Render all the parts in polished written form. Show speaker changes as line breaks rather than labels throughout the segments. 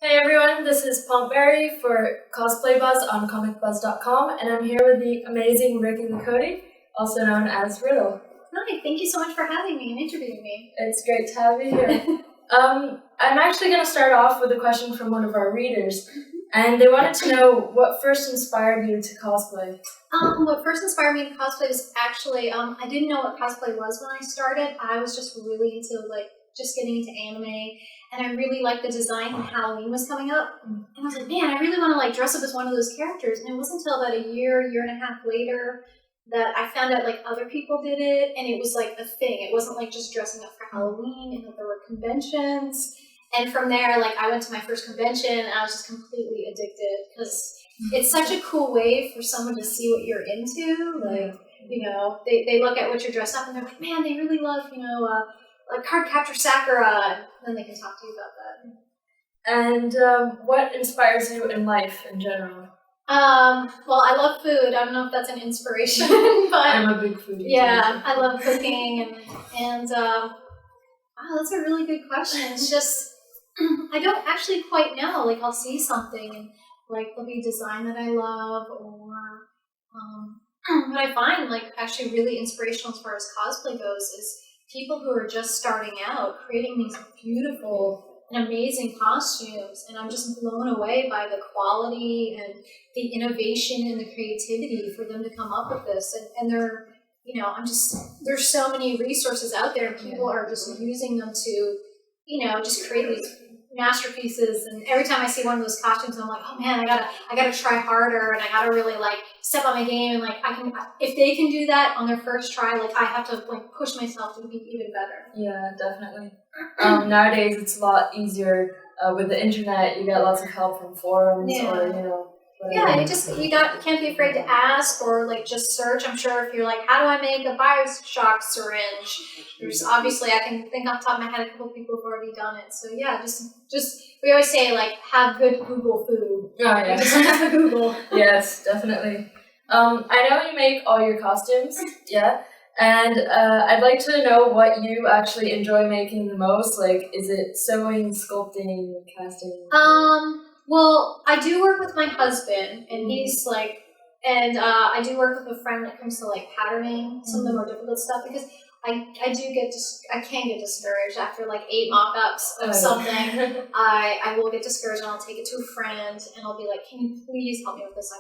Hey everyone, this is Pompberry for CosplayBuzz on ComicBuzz.com, and I'm here with the amazing Riki LeCotey, also known as Riddle.
Hi, thank you so much for having me and interviewing me.
It's great to have you here. I'm actually going to start off with a question from one of our readers, and they wanted to know what first inspired you to cosplay.
What first inspired me to cosplay was actually, I didn't know what cosplay was when I started. I was just really into, just getting into anime, and I really liked the design when Halloween was coming up. And I was like, man, I really want to, dress up as one of those characters. And it wasn't until about a year and a half later that I found out, other people did it, and it was, a thing. It wasn't, just dressing up for Halloween, and that there were conventions. And from there, I went to my first convention, and I was just completely addicted, because it's such a cool way for someone to see what you're into. They look at what you're dressed up, and they're like, man, they really love, Card Capture Sakura, and then they can talk to you about
that. And what inspires you in life in general?
Well, I love food. I don't know if that's an inspiration, but
I'm a big foodie.
Yeah, I love cooking, and wow, that's a really good question. It's just I don't actually quite know. I'll see something, and there'll be a design that I love, or what I find actually really inspirational as far as cosplay goes is people who are just starting out creating these beautiful and amazing costumes, and I'm just blown away by the quality and the innovation and the creativity for them to come up with this. And they're, there's so many resources out there, and people are just using them to, just create these masterpieces. And every time I see one of those costumes, I'm like, oh man, I gotta try harder, and I gotta really step on my game, and if they can do that on their first try, I have to push myself to be even better.
Yeah, definitely. Nowadays it's a lot easier with the internet. You get lots of help from forums, or
Yeah, you can't be afraid to ask, or just search. I'm sure if you're how do I make a Bioshock syringe? There's obviously, I can think off the top of my head a couple people who've already done it. So yeah, just we always say have good Google food.
Oh yeah,
just have a Google.
Yes, definitely. I know you make all your costumes, yeah, and I'd like to know what you actually enjoy making the most. Is it sewing, sculpting, casting?
Well, I do work with my husband, and he's and I do work with a friend when it comes to patterning some of the more difficult stuff, because I can get discouraged after 8 mock-ups of something. I will get discouraged, and I'll take it to a friend, and I'll be like, can you please help me with this?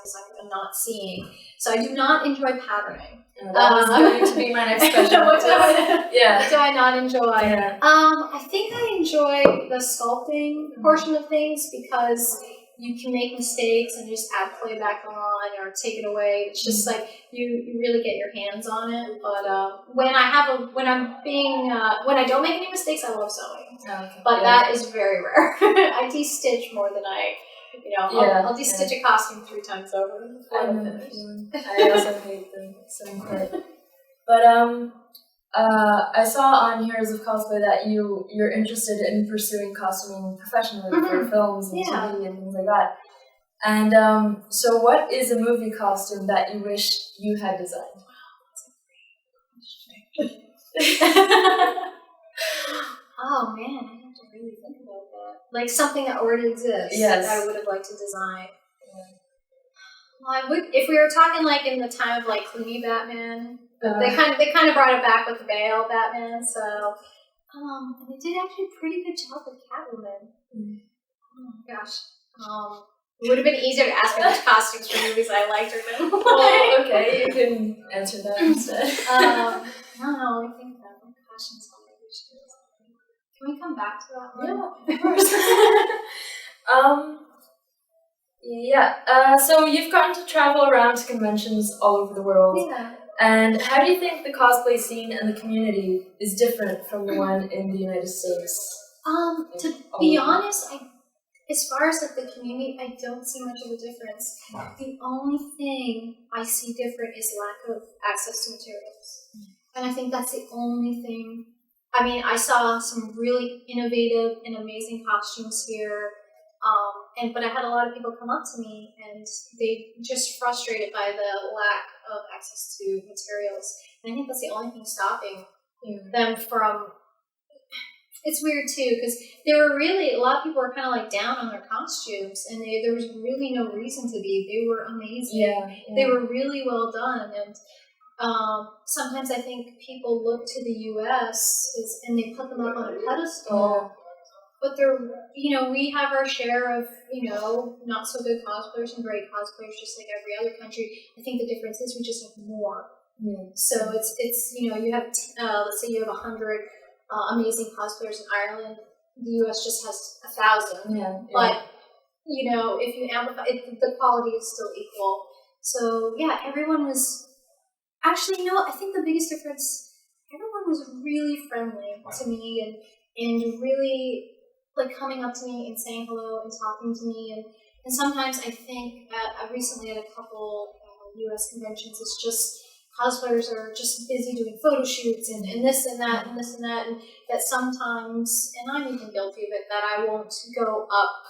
I'm not seeing. So I do not enjoy patterning.
That was going to be my next question.
What do I not enjoy?
Yeah.
I think I enjoy the sculpting portion of things, because you can make mistakes and just add playback on or take it away. It's just you really get your hands on it. But when I don't make any mistakes, I love sewing.
Okay.
But that is very rare. I de-stitch more than I'll de-stitch a costume 3 times over before I'm finished.
I also hate the sewing part. But I saw on Heroes of Cosplay that you're interested in pursuing costuming professionally for films and TV and things like that. And so what is a movie costume that you wish you had designed?
Wow, that's a great question. Oh man, I have to really think about that. Something that already exists that I would have liked to design. Yeah. Well, I would, if we were talking in the time of Clooney Batman. They kind of brought it back with the Bale Batman, so and they did actually a pretty good job with Catwoman. Oh my gosh, it would have been easier to ask me which costumes for movies I liked or didn't like.
Well, okay, you can answer that instead.
No, I think that one question's on my wish list. Can we come back to that one?
Yeah, of course. So you've gotten to travel around to conventions all over the world.
Yeah.
And how do you think the cosplay scene and the community is different from the one in the United States?
To be honest, as far as the community, I don't see much of a difference. The only thing I see different is lack of access to materials. And I think that's the only thing. I mean, I saw some really innovative and amazing costumes here. But I had a lot of people come up to me, and they just frustrated by the lack of access to materials. And I think that's the only thing stopping them from it's weird too, because there were really, a lot of people were kind of like down on their costumes, and there was really no reason to be. They were amazing.
Yeah.
They were really well done, and sometimes I think people look to the U.S. and they put them up on a pedestal, but they're, we have our share of, not so good cosplayers and great cosplayers, just like every other country. I think the difference is we just have more. So it's you have, let's say you have 100 amazing cosplayers in Ireland, the U.S. just has 1,000. But, if you amplify it, the quality is still equal. So, yeah, everyone was... Actually, I think the biggest difference, everyone was really friendly to me and really, like, coming up to me and saying hello and talking to me. And sometimes I think, I recently at a couple U.S. conventions, it's just cosplayers are just busy doing photo shoots and this and that and this and that, and that sometimes, and I'm even guilty of it, that I won't go up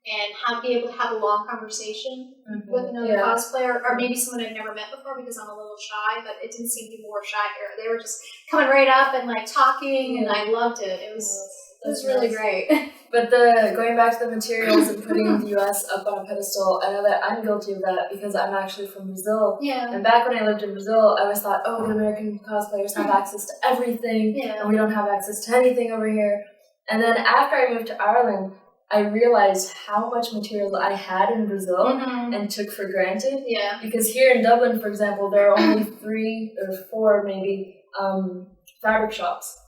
and be able to have a long conversation with another cosplayer, or maybe someone I've never met before because I'm a little shy, but it didn't seem people were shy here. They were just coming right up and like talking, and I loved it. It was really great.
But going back to the materials and putting the US up on a pedestal, I know that I'm guilty of that because I'm actually from Brazil.
Yeah.
And back when I lived in Brazil, I always thought, the American cosplayers have access to everything, and we don't have access to anything over here. And then after I moved to Ireland, I realized how much material I had in Brazil and took for granted.
Yeah.
Because here in Dublin, for example, there are only 3 or 4 maybe fabric shops.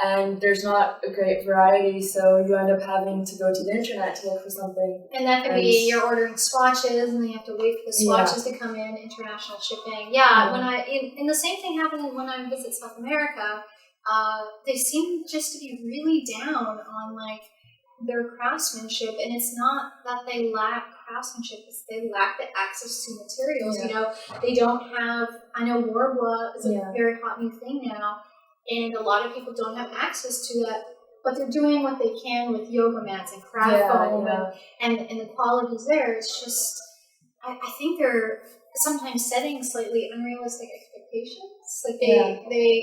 And there's not a great variety, so you end up having to go to the internet to look for something.
And that could be you're ordering swatches, and then you have to wait for the swatches to come in, international shipping. Yeah, when and the same thing happened when I visit South America. They seem just to be really down on like their craftsmanship, and it's not that they lack craftsmanship; it's they lack the access to materials. They don't have. I know Warbla is a very hot new thing now. And a lot of people don't have access to that, but they're doing what they can with yoga mats and craft foam, and the quality's there. It's just, I think they're sometimes setting slightly unrealistic expectations. Like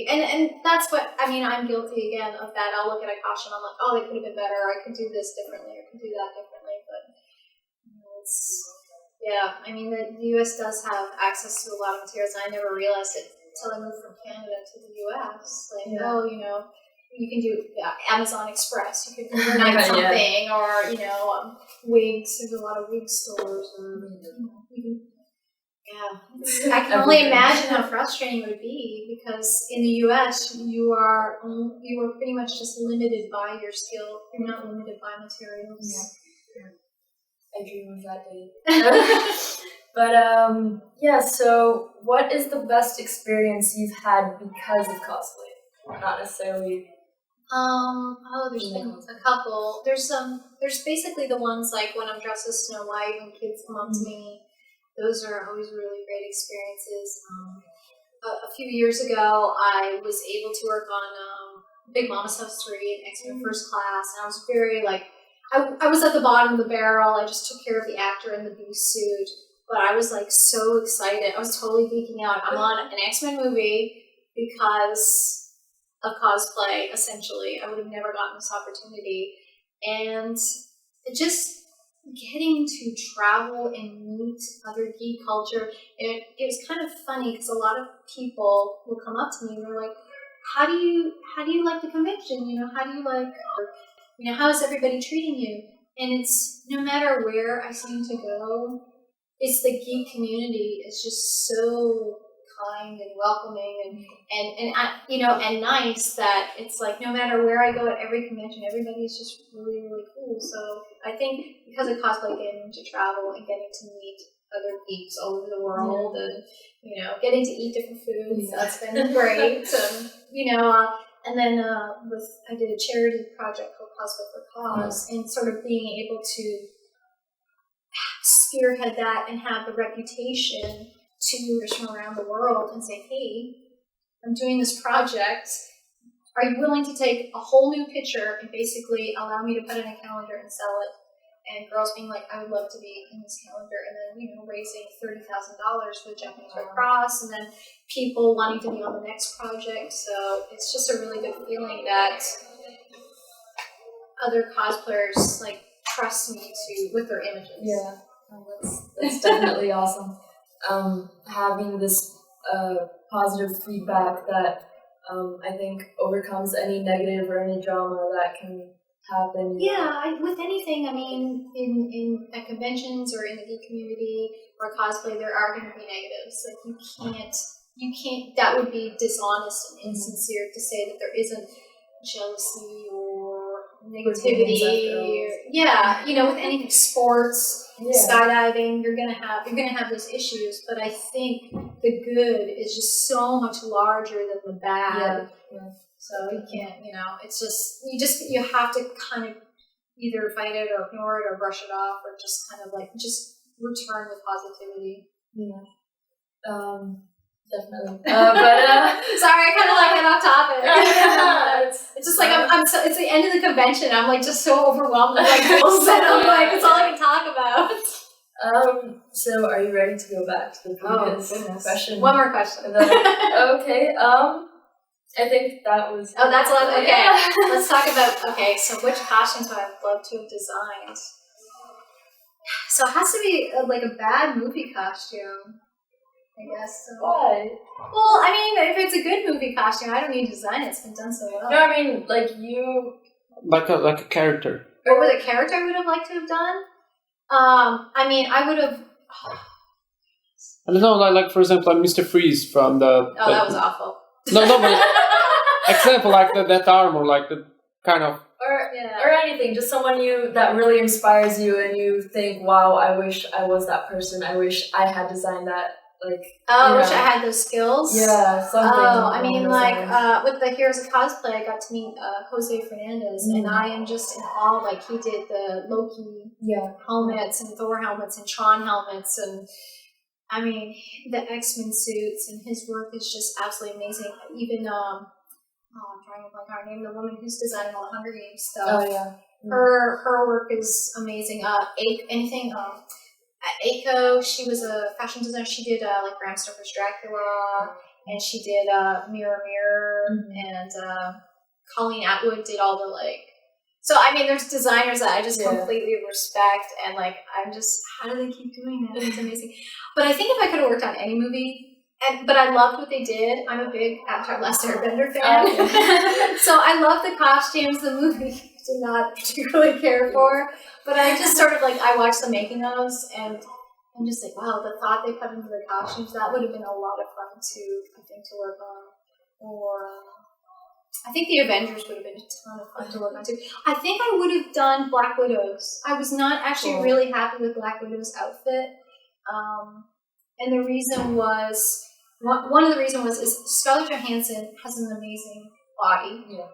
and that's what, I'm guilty again of that. I'll look at a costume, I'm like, they could have been better, or I could do this differently, or I could do that differently, but the U.S. does have access to a lot of materials, and I never realized it until I moved from Canada to the U.S. You can do Amazon Express, you could overnight something, or wigs. There's a lot of wig stores, or I can only imagine how frustrating it would be, because in the U.S. you are pretty much just limited by your skill. You're not limited by materials.
I dream of that day. But, so what is the best experience you've had because of cosplay? Not necessarily...
there's been a couple. There's basically the ones like when I'm dressed as Snow White, when kids come up to me. Those are always really great experiences. A few years ago, I was able to work on Big Mama's House 3 and X-Men First Class, and I was very I was at the bottom of the barrel. I just took care of the actor in the beast suit. But I was so excited. I was totally geeking out. I'm on an X-Men movie because of cosplay, essentially. I would have never gotten this opportunity. And just getting to travel and meet other geek culture, it was kind of funny because a lot of people will come up to me and they're like, how do you like the convention? How do you like, how is everybody treating you? And it's no matter where I seem to go, it's the geek community is just so kind and welcoming and nice that it's no matter where I go at every convention, everybody's just really, really cool. So I think because of cosplay, getting to travel and getting to meet other geeks all over the world and, getting to eat different foods, that's been great. And then I did a charity project called Cosplay for Cause, and sort of being able to spearhead that and have the reputation to viewers from around the world and say, hey, I'm doing this project. Are you willing to take a whole new picture and basically allow me to put it in a calendar and sell it? And girls being like, I would love to be in this calendar. And then, raising $30,000 for the Japanese Red Cross, and then people wanting to be on the next project. So it's just a really good feeling that other cosplayers like trust me with their images.
Yeah, that's definitely awesome. Having this positive feedback that I think overcomes any negative or any drama that can happen.
Yeah, with anything, I mean, in at conventions or in the geek community or cosplay, there are going to be negatives. Like you can't. That would be dishonest and insincere to say that there isn't jealousy or negativity. Yeah, with anything, sports, skydiving, you're gonna have those issues. But I think the good is just so much larger than the bad. Yeah. So you can't, it's just you have to kind of either fight it or ignore it or brush it off or just kind of just return with positivity.
Yeah. Definitely. But
sorry, I kind of got off topic. It's just like it's the end of the convention. I'm like just so overwhelmed with rules, and I'm like, it's all I can talk about.
So are you ready to go back to the previous question?
One more question.
Okay. I think that was.
Oh, that's a lot. Okay, let's talk about. Okay, so which costumes would I love to have designed? So it has to be like a bad movie costume. I guess so.
Why?
Well, I mean, if it's a good movie costume, I don't need to design it. It's been done so well.
No, I mean, like you...
Like a character.
Or was it character I would have liked to have done? I mean, I would have...
I don't know, like for example, like Mr. Freeze from the...
Oh, that was awful.
No, but example, like that armor, like the kind of...
Or anything, just someone that really inspires you and you think, wow, I wish I was that person. I wish I had designed that. Like,
I wish I had those skills.
Yeah, something.
Oh, I mean, with the Heroes of Cosplay, I got to meet Jose Fernandez, and I am just in awe. Like, he did the Loki helmets and Thor helmets and Tron helmets, and I mean, the X-Men suits, and his work is just absolutely amazing. Even, I'm trying to find her name, the woman who's designing all the Hunger Games stuff.
Oh, yeah.
Her work is amazing. Eiko, she was a fashion designer. She did like Bram Stoker's Dracula, and she did Mirror Mirror, and Colleen Atwood did all the So I mean, there's designers that I just completely respect, and I'm just, how do they keep doing that? It's amazing. But I think if I could have worked on any movie, but I loved what they did. I'm a big Avatar: Last Airbender fan, so I love the costumes. The movie did not particularly care for. But I just sort of I watched the making ofs, and I'm just like, wow, the thought they put into the costumes, that would have been a lot of fun to work on. Or I think the Avengers would have been a ton of fun to work on too. I think I would have done Black Widow's. I was not actually really happy with Black Widow's outfit. And the reason was, one of the reasons was Scarlett Johansson has an amazing body. Yeah.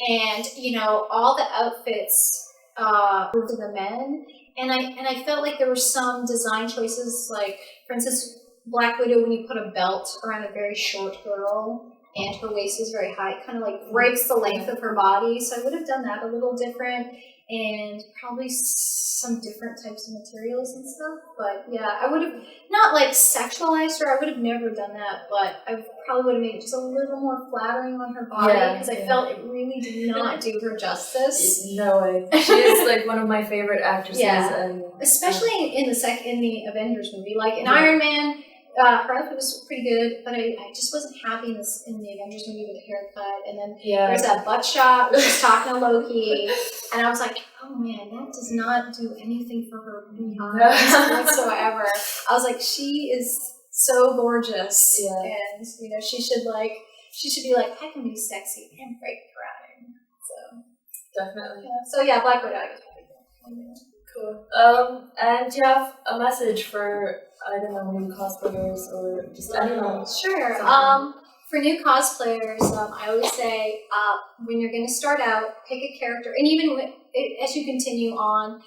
And, all the outfits for the men, and I felt like there were some design choices, like for instance, Black Widow, when you put a belt around a very short girl and her waist is very high, it kind of breaks the length of her body. So I would have done that a little different, and probably some different types of materials and stuff. But yeah, I would have not sexualized her. I would have never done that, but I probably would have made it just a little more flattering on her body, because I felt it really did not do her justice.
No way. She is one of my favorite actresses, and
especially in the Avengers movie, in Iron Man. Her outfit was pretty good, but I just wasn't happy in the Avengers movie with the haircut. And then there's that butt shot where she's talking to Loki, and I was like, oh man, that does not do anything for her behind whatsoever. I was like, she is so gorgeous, and she should be I can be sexy and break crying. So
definitely.
So Black Widow, I guess.
Cool. And do you have a message for, I don't know, new cosplayers or just anyone?
Sure. For new cosplayers, I always say, when you're going to start out, pick a character, and even as you continue on,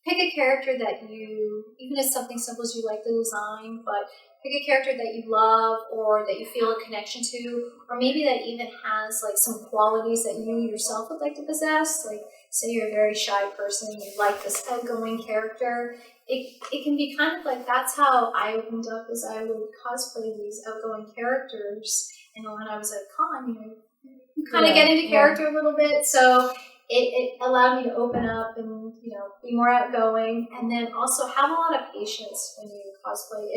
pick a character that even if something simple as you like the design, but pick a character that you love or that you feel a connection to, or maybe that even has some qualities that you yourself would like to possess. Say you're a very shy person and you like this outgoing character. It can be kind of that's how I opened up, is I would cosplay these outgoing characters, and when I was at con, you kind of get into character a little bit. So it allowed me to open up and, you know, be more outgoing, and then also have a lot of patience when you cosplay.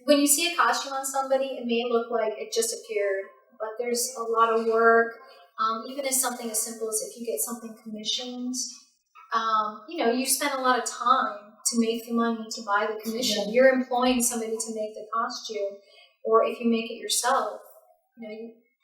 When you see a costume on somebody, it may look like it just appeared, but there's a lot of work. Even as something as simple as if you get something commissioned, you know, you spend a lot of time to make the money to buy the commission. Yeah. You're employing somebody to make the costume, or if you make it yourself, you know,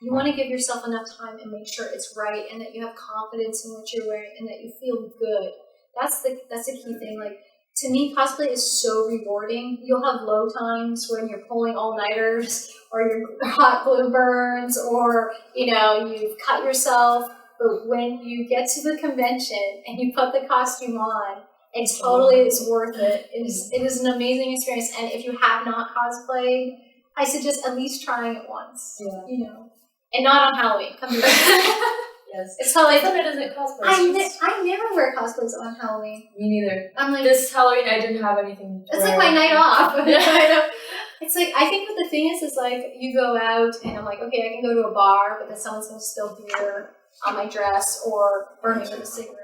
you want to give yourself enough time and make sure it's right, and that you have confidence in what you're wearing, and that you feel good. That's the key thing. Like, to me, cosplay is so rewarding. You'll have low times when you're pulling all-nighters, or your hot glue burns, or, you know, you've cut yourself. But when you get to the convention and you put the costume on, it totally is worth it. It is an amazing experience. And if you have not cosplayed, I suggest at least trying it once. Yeah. You know, and not on Halloween. Come here.
Yes.
It's Halloween.
Somebody doesn't cosplay.
I never wear cosplays on Halloween.
Me neither.
I'm like,
this Halloween I didn't have anything to
it's
wear.
like my night off. It's like, I think what the thing is like, you go out and I'm like, okay, I can go to a bar, but then someone's going to spill beer on my dress or burn me with a cigarette.